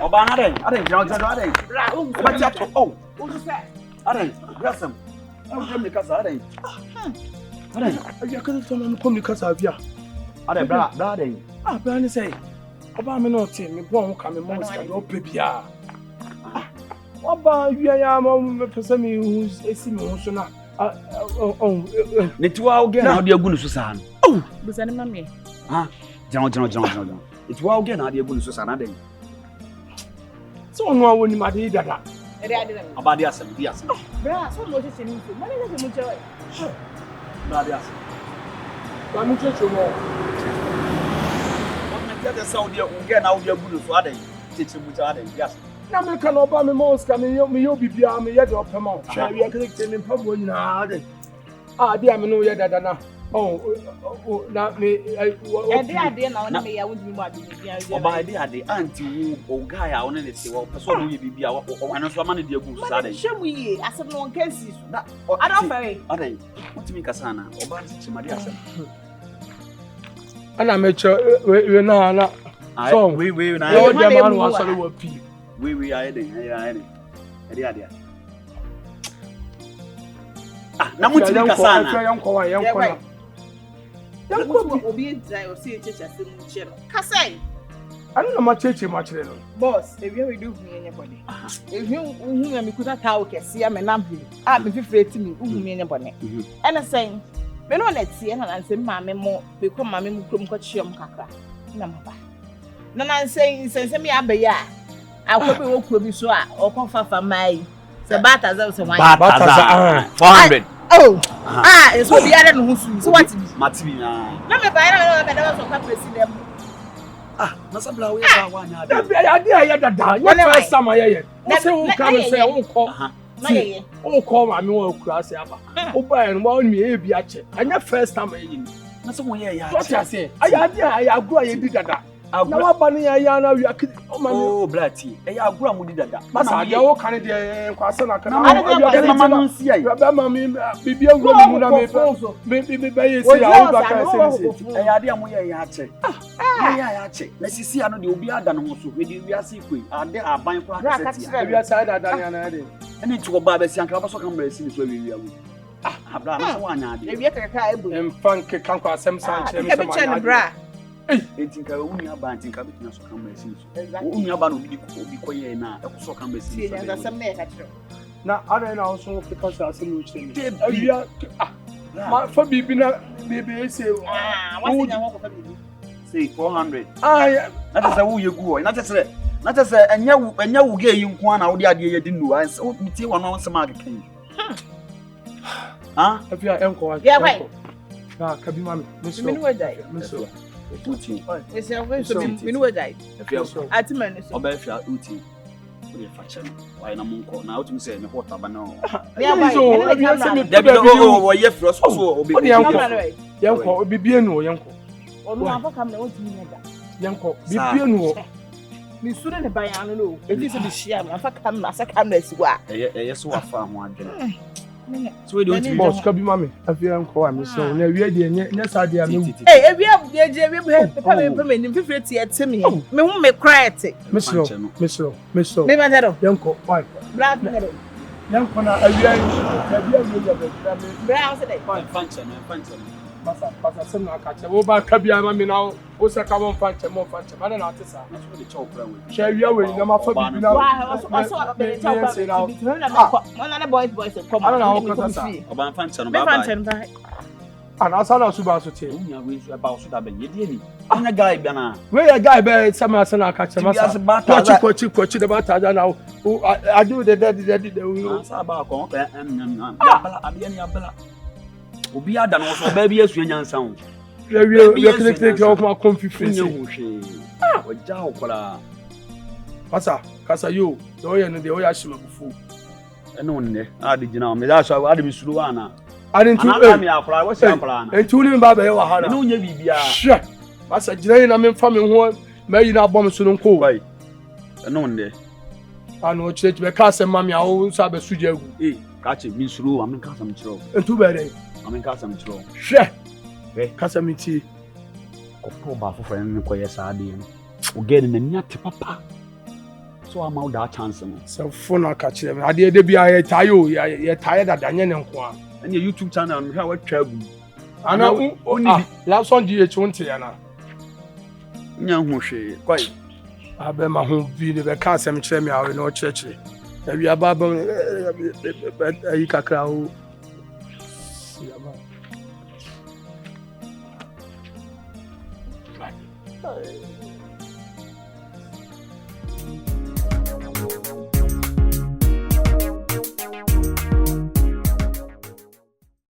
Oba na den. Aden, aden. Bra, Oba ti ato. Oh. Who say? Aden, grasam. I'm from the casa, Aden. Aden, I can't tell me come the casa via. Aden, bra, Aden. Brian say, Oba me not me born come more can no pepia. Oba you am person me who's a simi so na. Netiwa oge na ode agu nusu sa no. Oh, busani mami. Ha, jano. Netiwa oge na ode agu nusu sa na den. So no awoni ma dey dada. Abade asem, di asem. Bra, so mo se ni so. Mani se mo chewe. Abade asem. Ba mi checho mo. That is how they get now. They are good for Aden. Teach mu cha Aden. Yes. Na me kan oba me mo ska me yo bibia me ye de opema. Sha wi akere temi pabo nyina Aden. Dia me no ye dada na. Na me ade na me ya wudi mu ade bibia. Oba ade anti wo guy a won ne se wo person no ye bibia wo wan so ama ne de agu so Aden. Shemu yi asem no nka si so. I don't ferry. Aden. What me kasa na? Oba se chimade asem. Ana me che we na so we na yo de man wa so wa pi we Aden ade na muti me kasa na yanko obi dai o si checha se mu che no kasai ana na ma cheche ma chere no boss e we do hu yenye body e hu na me kuta tawo kese ya me na bi me fifre ti me hu yenye body ena sen me no let see na nanse maame mo be ko maame mo krom ko chiom kakra na maba na nanse sense me abeya akobe wo kuro bi so a okonfafa mai se bata za se wan bata 400 oh eso biara no husu so what bi matibi na me ba na me da so ka president na sabla wo ya wa nya ade ya dada you first time ye no se wo kan se wo ko na ye wo ko maame wo kura se aba wo ba en mo mi e bi a che anya first time ye ni na se wo ye ya what you say ade ya agro ye di dada na wa ba ni ya na wi akidi o ma oh blati e ya agro mu di dada masa ade wo kan de kwase na kan na mama no si ai ba mama bibi agro mu na me ba ye se ya wo ba kan se e ya ade amu ye ya che ya che na sisi ano de obi ada no so we di wi ase koi ade aban kwa kaseti ya wi ase dada ya na ade eni ti ko ba be si anka ba so kan bere si ni so wi wi awu abra na so wa nya ade e wi kaka ebu em fanke kan kwa asem san che me so ma bra etinka uni aba antinka bi na so kan bere si so uni aba no obi ko ye na e ko so kan bere si so na asem na e ka tiro na ara na so fika sa asem no chire awia ma fa bibi na bibi se wasi nya ho ko fa bibi say 400 yeah na tse wo ye gu o na tse enya wo ge yi nko na wo de ade ye di nu an so mitie wo no nsema akekan afia enko wa yeah why kabi mami minu wajai uti ese wo so minu wajai afia atimani so oba afia uti o de fache no why na monko na otumi se me hota ba no yeah why afia se me David o ye fro so obi yanko bibie nu yanko onu afa kamera o timi neda yanko bibie nu mi sura ne bayan no eti se bi shia me afa kamera asa kamera siwa eye so wafa ho adwene so we don't boss kabi mami afia yanko wa me so na wie de nya sa de amewu ewi abujeje ewi papa me papa me fifre ti etemi me hu me cry mesro me ba tero yanko why black tero yanko na awia kabi amewu ya be bra se dey function Pasa sem na kache wo ba kabia ma mi na wo se ka mo fanche ma na atisa na so de chow kra we she wia we na ma fa bibi na so be chow ba na boys come ana na ho kasa sa oba function ba ba ana sa na su ba so te unya we so ba so da be ye die ni anya guy bia na we ya guy be sama sa na kache ma sa kochi de ba ta ja na adu de we sa ba ko ya bala abia ni abala obi ada no so ba bi asu nyansa ho we click o kuma confuse nya ho hwe oja ho kora kasa yo do ye no de o ya shima bufu eno nne ade gina me da so ade misuru ana ade tu mi akora wo se akora na entu ni ba be wa ha na no nya bibia hwe kasa gina yi na me mfa me ho ma yi na bom so no nko bai eno nne ano church be kasa mami a wo sa be suje agu ka che misuru amen ka sam chiro entu be dey amen ka sam chiro hwe kasa miti ko ba fofo en ko yesa ade o gene na nya te papa so ama wo da chance no So phone aka kire me ade de bia ye taye o ye taye da danye ne nko a ɛne YouTube channel no hwɛ a watwa agu ana oni last one GH wonte ya na nya ho hwee kwai abema ho bi ne be ka asem kire me awe no church ebi aba ba ayi kakra o